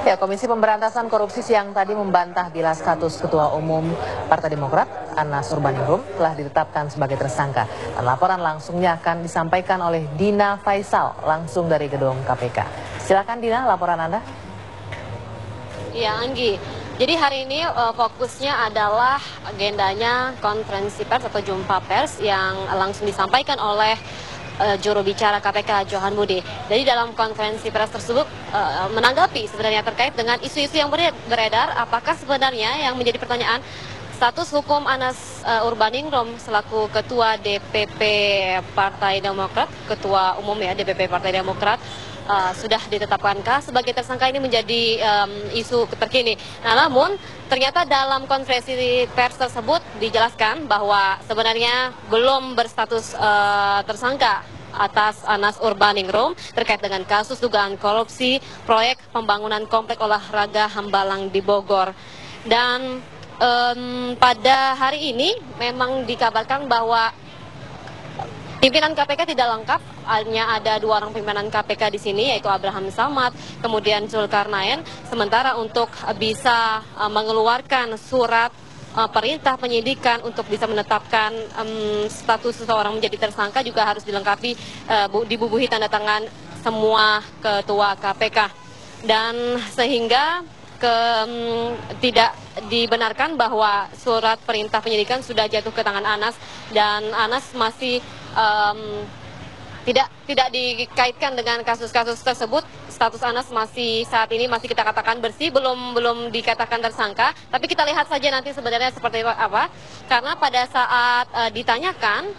Ya, Komisi Pemberantasan Korupsi siang tadi membantah bila status Ketua Umum Partai Demokrat, Anas Urbaningrum, telah ditetapkan sebagai tersangka. Dan laporan langsungnya akan disampaikan oleh Dina Faisal langsung dari gedung KPK. Silakan Dina, laporan Anda. Ya, Anggi. Jadi hari ini fokusnya adalah agendanya konferensi pers atau jumpa pers yang langsung disampaikan oleh juru bicara KPK Johan Budi. Jadi dalam konferensi pers tersebut menanggapi sebenarnya terkait dengan isu-isu yang beredar, apakah sebenarnya yang menjadi pertanyaan status hukum Anas Urbaningrum selaku Ketua DPP Partai Demokrat, Ketua Umum ya DPP Partai Demokrat, sudah ditetapkankah sebagai tersangka, ini menjadi isu terkini. Nah, namun ternyata dalam konferensi pers tersebut dijelaskan bahwa sebenarnya belum berstatus tersangka atas Anas Urbaningrum terkait dengan kasus dugaan korupsi proyek pembangunan komplek olahraga Hambalang di Bogor. Dan pada hari ini memang dikabarkan bahwa pimpinan KPK tidak lengkap, hanya ada 2 orang pimpinan KPK di sini, yaitu Abraham Samad, kemudian Zulkarnain. Sementara untuk bisa mengeluarkan surat perintah penyidikan untuk bisa menetapkan status seseorang menjadi tersangka juga harus dilengkapi, dibubuhi tanda tangan semua ketua KPK. Dan sehingga tidak dibenarkan bahwa surat perintah penyidikan sudah jatuh ke tangan Anas, dan Anas masih tidak dikaitkan dengan kasus-kasus tersebut. Status Anas masih saat ini masih kita katakan bersih, belum dikatakan tersangka. Tapi kita lihat saja nanti sebenarnya seperti apa, karena pada saat ditanyakan,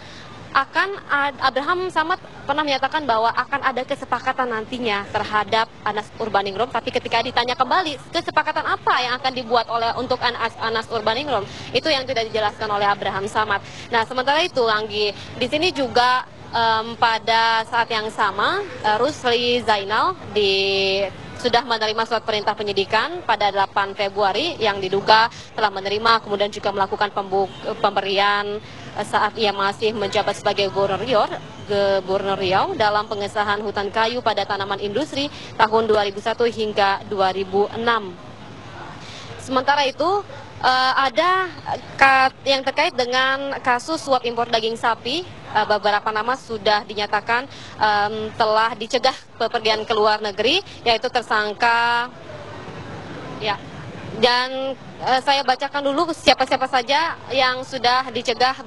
Abraham Samad pernah menyatakan bahwa akan ada kesepakatan nantinya terhadap Anas Urbaningrum, tapi ketika ditanya kembali kesepakatan apa yang akan dibuat untuk Anas Urbaningrum, itu yang tidak dijelaskan oleh Abraham Samad. Nah, sementara itu Anggi, di sini juga pada saat yang sama Rusli Zainal sudah menerima surat perintah penyidikan pada 8 Februari yang diduga telah menerima, kemudian juga melakukan pemberian saat ia masih menjabat sebagai Gubernur Riau dalam pengesahan hutan kayu pada tanaman industri tahun 2001 hingga 2006. Sementara itu ada yang terkait dengan kasus suap impor daging sapi. Beberapa nama sudah dinyatakan telah dicegah bepergian ke luar negeri, yaitu tersangka ya. Dan saya bacakan dulu siapa-siapa saja yang sudah dicegah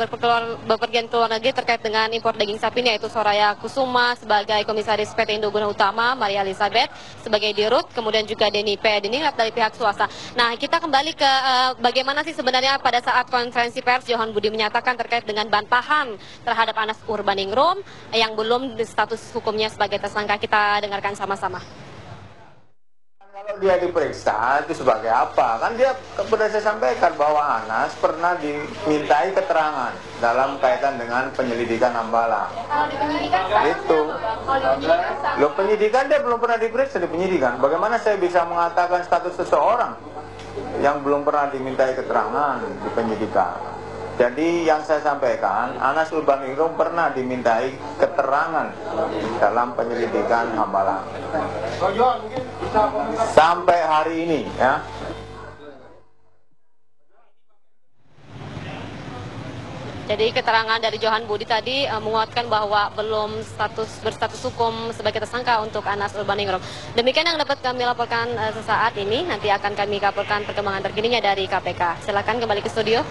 bepergian ke luar negeri terkait dengan impor daging sapi ini, yaitu Soraya Kusuma sebagai Komisaris PT Indoguna Utama, Maria Elizabeth sebagai Dirut, kemudian juga Denny P. Diningrat dari pihak swasta. Nah, kita kembali ke bagaimana sih sebenarnya pada saat konferensi pers Johan Budi menyatakan terkait dengan bantahan terhadap Anas Urbaningrum yang belum status hukumnya sebagai tersangka. Kita dengarkan sama-sama. Kalau dia diperiksa itu sebagai apa? Kan dia sudah saya sampaikan bahwa Anas pernah dimintai keterangan dalam kaitan dengan penyelidikan Hambalang. Itu. Loh, penyidikan dia belum pernah diperiksa di penyidikan. Bagaimana saya bisa mengatakan status seseorang yang belum pernah dimintai keterangan di penyidikan? Jadi yang saya sampaikan, Anas Urbaningrum pernah dimintai keterangan dalam penyelidikan Hambalang. Sampai hari ini ya. Jadi keterangan dari Johan Budi tadi menguatkan bahwa belum berstatus hukum sebagai tersangka untuk Anas Urbaningrum. Demikian yang dapat kami laporkan sesaat ini. Nanti akan kami laporkan perkembangan terkininya dari KPK. Silakan kembali ke studio.